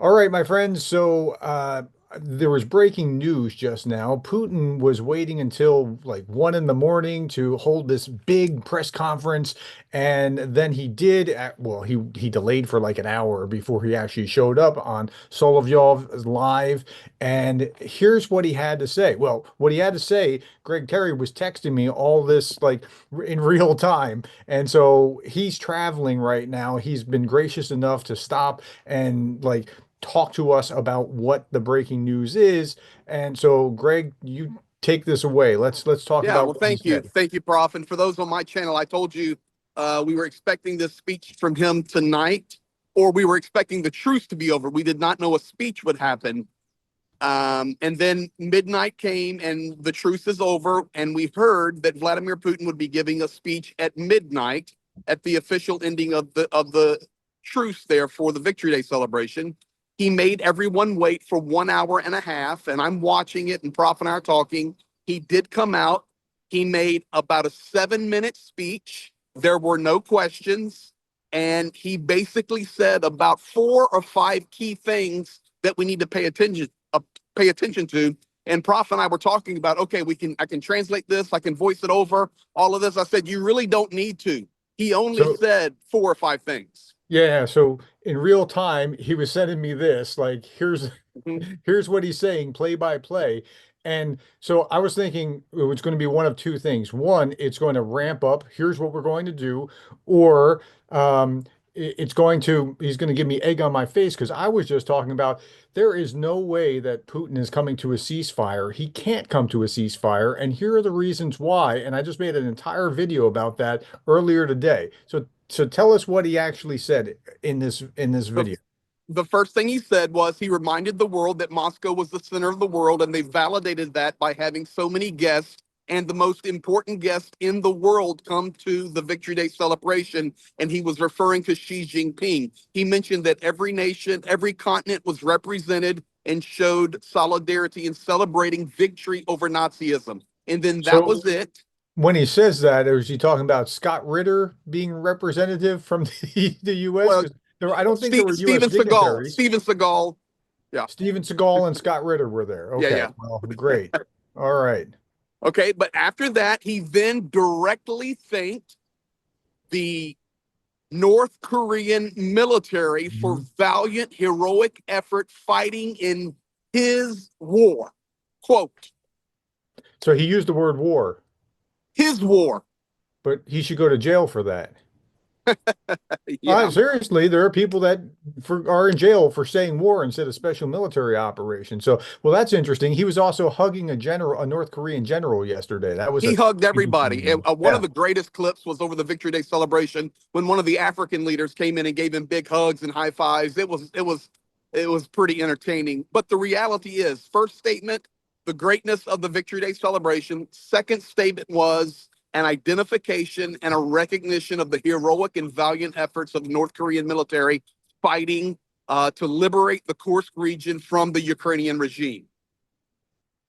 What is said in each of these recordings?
All right, my friends. There was breaking news just now. Putin was waiting until like 1 in the morning to hold this big press conference, and then he did. Well, he delayed for like an hour before he actually showed up on Solovyov live. And here's what he had to say. Well, what he had to say, Greg Terry was texting me all this like in real time, and so he's traveling right now. He's been gracious enough to stop and like talk to us about what the breaking news is. And so, Greg, you take this away. Let's talk Yeah, about well, what he thank you. said. Thank you, Prof. And for those on my channel, I told you we were expecting this speech from him tonight, or we were expecting the truce to be over. We did not know a speech would happen. And then midnight came and the truce is over. And we heard that Vladimir Putin would be giving a speech at midnight at the official ending of the truce there for the Victory Day celebration. He made everyone wait for 1 hour and a half, and I'm watching it, and Prof and I are talking. He did come out. He made about a 7-minute speech. There were no questions. And he basically said about 4 or 5 key things that we need to pay attention to. And Prof and I were talking about, okay, I can translate this, I can voice it over, all of this. I said, you really don't need to. He only So, said 4 or 5 things. yeah, so in real time, he was sending me this, like, Mhm. here's what he's saying, play by play. And so I was thinking it was going to be one of two things. One, it's going to ramp up. Here's what we're going to do. Or he's going to give me egg on my face because I was just talking about there is no way that Putin is coming to a ceasefire. He can't come to a ceasefire. And here are the reasons why. And I just made an entire video about that earlier today. So tell us what he actually said in this The, video. the first thing he said was he reminded the world that Moscow was the center of the world, and they validated that by having so many guests and the most important guest in the world come to the Victory Day celebration. And he was referring to Xi Jinping. He mentioned that every nation, every continent was represented and showed solidarity in celebrating victory over Nazism. And then that So was it. when he says that, is he talking about Scott Ritter being representative from the U.S.? Well, Because I don't think there were U.S. Steven Seagal, dignitaries. Steven Seagal. Yeah, Steven Seagal and Scott Ritter were there. yeah, Okay, yeah. well, great. All right. Okay, but after that, he then directly thanked the North Korean military for Mhm. valiant, heroic effort fighting in his war. Quote, So he used the word war, his war. but he should go to jail for that. Yeah. Seriously, there are people that are in jail for saying war instead of special military operation. So, well, that's interesting. He was also hugging a North Korean general yesterday. That was He a hugged interesting everybody. And, thing. one of Yeah. the greatest clips was over the Victory Day celebration when one of the African leaders came in and gave him big hugs and high fives. It was pretty entertaining. But the reality is, first statement, the greatness of the Victory Day celebration. Second statement was an identification and a recognition of the heroic and valiant efforts of the North Korean military fighting to liberate the Kursk region from the Ukrainian regime.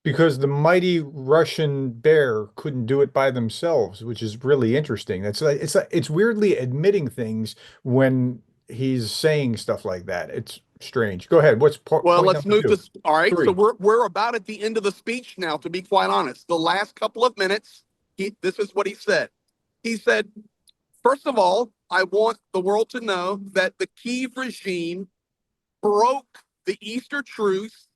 Because the mighty Russian bear couldn't do it by themselves, which is really interesting. It's weirdly admitting things when he's saying stuff like that. It's strange. Go ahead. What's Well, point let's number move to, two? all right. So Three. we're about at the end of the speech now, to be quite honest. The last couple of minutes, this is what he said. He said, first of all, I want the world to know that the Kyiv regime broke the Easter truce,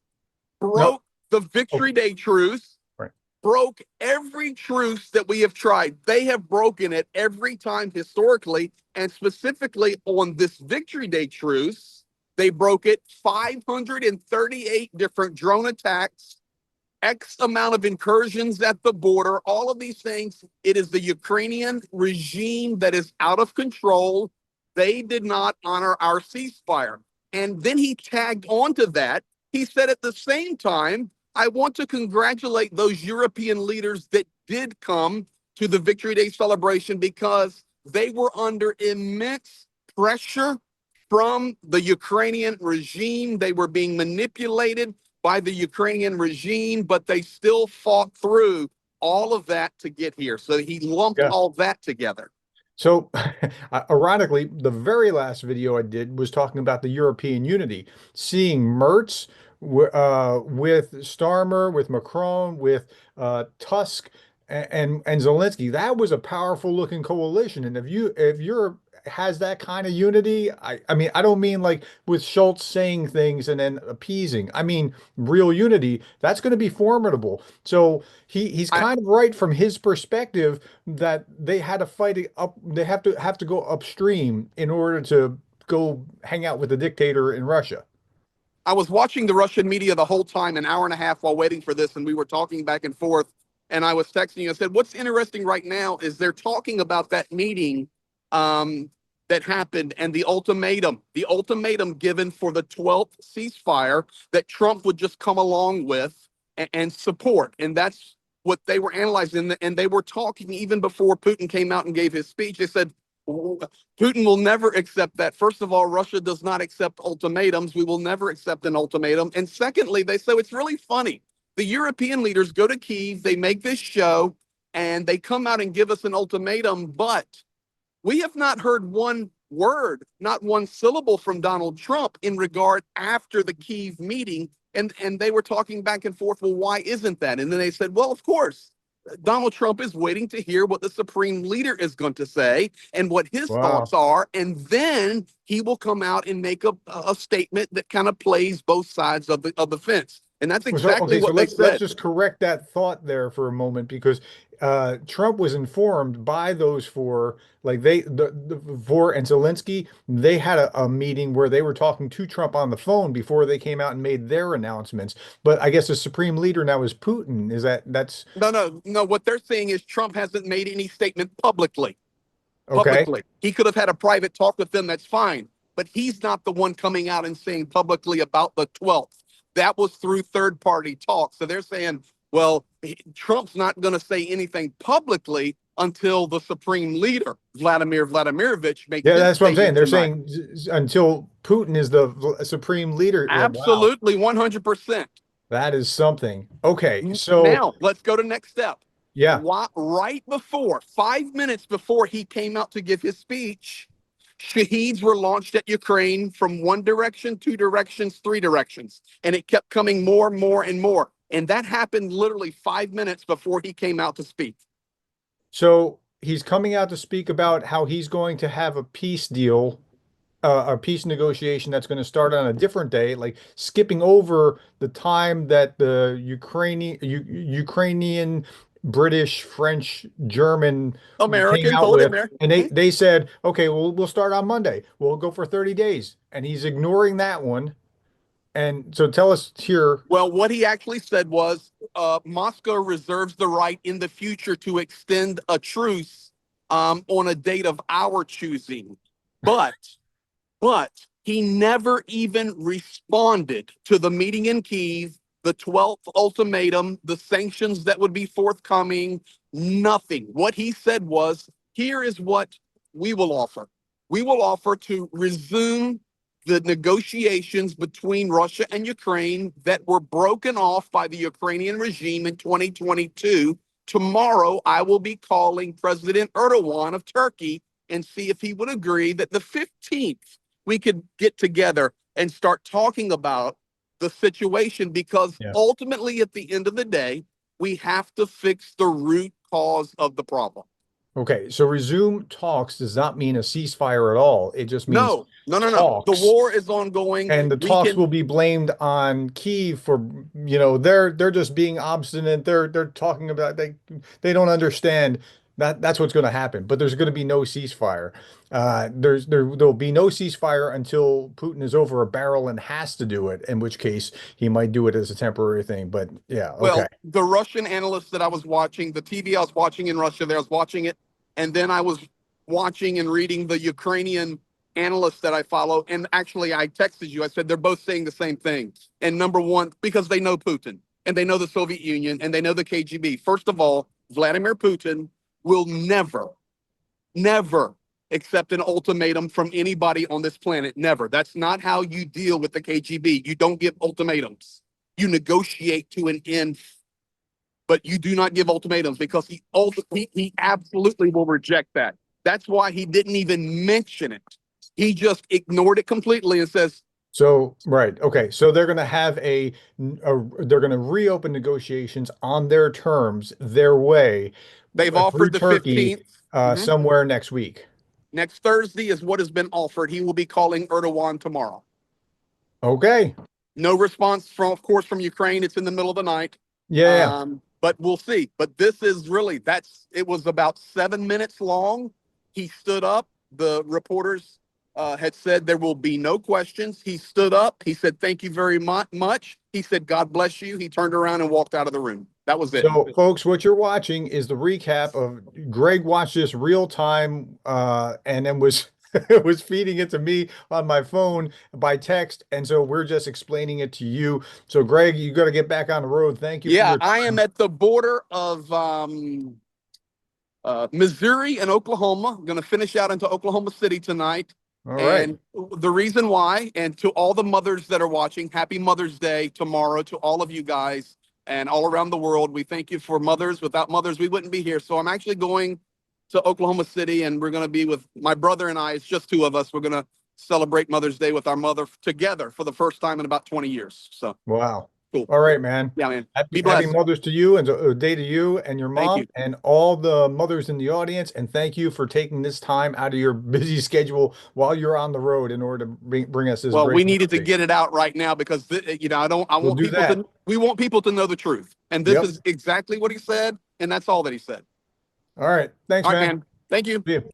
No. broke the Okay. Victory Day truce, Right. broke every truce that we have tried. They have broken it every time historically, and specifically on this Victory Day truce, they broke it 538 different drone attacks, X amount of incursions at the border, all of these things. It is the Ukrainian regime that is out of control. They did not honor our ceasefire. And then he tagged onto that. He said at the same time, I want to congratulate those European leaders that did come to the Victory Day celebration because they were under immense pressure from the Ukrainian regime. They were being manipulated by the Ukrainian regime, but they still fought through all of that to get here. So he lumped Yeah. all that together. So, ironically, the very last video I did was talking about the European unity, seeing Merz with Starmer, with Macron, with Tusk, and Zelensky. That was a powerful looking coalition. And if Europe has that kind of unity, I mean, I don't mean like with Schultz saying things and then appeasing. I mean real unity. That's going to be formidable. So he's I, kind of right from his perspective that they had to fight it up. They have to go upstream in order to go hang out with the dictator in Russia. I was watching the Russian media the whole time, an hour and a half while waiting for this, and we were talking back and forth. And I was texting you. I said, "What's interesting right now is they're talking about that meeting that happened and the ultimatum given for the 12th ceasefire that Trump would just come along with and support." And that's what they were analyzing. And they were talking even before Putin came out and gave his speech. They said, Putin will never accept that. First of all, Russia does not accept ultimatums. We will never accept an ultimatum. And secondly, they say it's really funny. The European leaders go to Kyiv, they make this show, and they come out and give us an ultimatum, but we have not heard one word, not one syllable from Donald Trump in regard after the Kyiv meeting. And they were talking back and forth, well, why isn't that? And then they said, well, of course, Donald Trump is waiting to hear what the supreme leader is going to say and what his thoughts Wow. are. And then he will come out and make a statement that kind of plays both sides of the fence. And that's Well, so exactly okay, so what they let's said. just correct that thought there for a moment because Trump was informed by those four, like the four and Zelensky, they had a meeting where they were talking to Trump on the phone before they came out and made their announcements. But I guess the supreme leader now is Putin. Is that's No, no, no. What they're saying is Trump hasn't made any statement publicly. okay? Publicly. He could have had a private talk with them, that's fine. But he's not the one coming out and saying publicly about the 12th. That was through third party talk. So they're saying, well, Trump's not going to say anything publicly until the supreme leader, Vladimir Vladimirovich, makes Yeah, his that's what I'm saying. statement They're tonight. saying until Putin is the supreme leader. Wow, Absolutely 100%. that is something. Okay, so Now, let's go to next step. yeah. Right before, 5 minutes before he came out to give his speech, Shaheeds were launched at Ukraine from one direction, two directions, three directions. And it kept coming more, more, and more. And that happened literally 5 minutes before he came out to speak. So he's coming out to speak about how he's going to have a peace deal, a peace negotiation that's going to start on a different day, like skipping over the time that the Ukrainian, British, French, German came American, out call it with, American. and they said, okay, well, we'll start on Monday. We'll go for 30 days. And he's ignoring that one. And so tell us here. Well, what he actually said was Moscow reserves the right in the future to extend a truce on a date of our choosing. But but he never even responded to the meeting in Kyiv, the 12th ultimatum, the sanctions that would be forthcoming, nothing. What he said was, here is what we will offer. We will offer to resume the negotiations between Russia and Ukraine that were broken off by the Ukrainian regime in 2022. Tomorrow, I will be calling President Erdogan of Turkey and see if he would agree that the 15th we could get together and start talking about the situation, because Yeah. ultimately at the end of the day, we have to fix the root cause of the problem. Okay, so resume talks does not mean a ceasefire at all. It just means No, no, no, no. The talks. war is ongoing. And the We talks can, will be blamed on Kyiv for, they're just being obstinate. They're talking about they don't understand that that's what's going to happen. But there's going to be no ceasefire. There'll be no ceasefire until Putin is over a barrel and has to do it, in which case he might do it as a temporary thing. But yeah, okay. well, the Russian analysts that I was watching, the TV I was watching in Russia, there I was watching it. And then I was watching and reading the Ukrainian analysts that I follow. And actually, I texted you. I said they're both saying the same thing. And number one, because they know Putin and they know the Soviet Union and they know the KGB. First of all, Vladimir Putin will never, never accept an ultimatum from anybody on this planet. Never. That's not how you deal with the KGB. You don't give ultimatums. You negotiate to an end, but you do not give ultimatums, because he absolutely will reject that. That's why he didn't even mention it. He just ignored it completely and says, So, right. Okay. So they're going to have they're going to reopen negotiations on their terms, their way, they've through offered the Turkey, 15th. Mhm. somewhere next week. Next Thursday is what has been offered. He will be calling Erdogan tomorrow. Okay. No response from, of course, from Ukraine. It's in the middle of the night. Yeah. Yeah. But we'll see. But this is really, it was about 7 minutes long. He stood up. The reporters had said there will be no questions. He stood up. He said, thank you very much. He said, God bless you. He turned around and walked out of the room. That was it. So, folks, what you're watching is the recap of Greg watched this real time, and then was was feeding it to me on my phone by text, and so we're just explaining it to you. So, Greg, you got to get back on the road. Thank you for Yeah, your I am time. at the border of Missouri and Oklahoma. I'm going to finish out into Oklahoma City tonight. All right. And the reason why, and to all the mothers that are watching, happy Mother's Day tomorrow to all of you guys and all around the world. We thank you for mothers. Without mothers, we wouldn't be here. So I'm actually going to Oklahoma City, and we're going to be with my brother and I. It's just two of us. We're going to celebrate Mother's Day with our mother together for the first time in about 20 years. So Wow. cool. All right, man. Yeah, man. Happy, Be happy blessed. Mother's to you and a day to you and your Thank mom you. and all the mothers in the audience. And thank you for taking this time out of your busy schedule while you're on the road in order to bring us this Well, we breaking needed to update. get it out right now because I We'll want do people that. to we want people to know the truth. And this Yep. is exactly what he said, and that's all that he said. All right. Thanks, All right, man. man. Thank you. See you.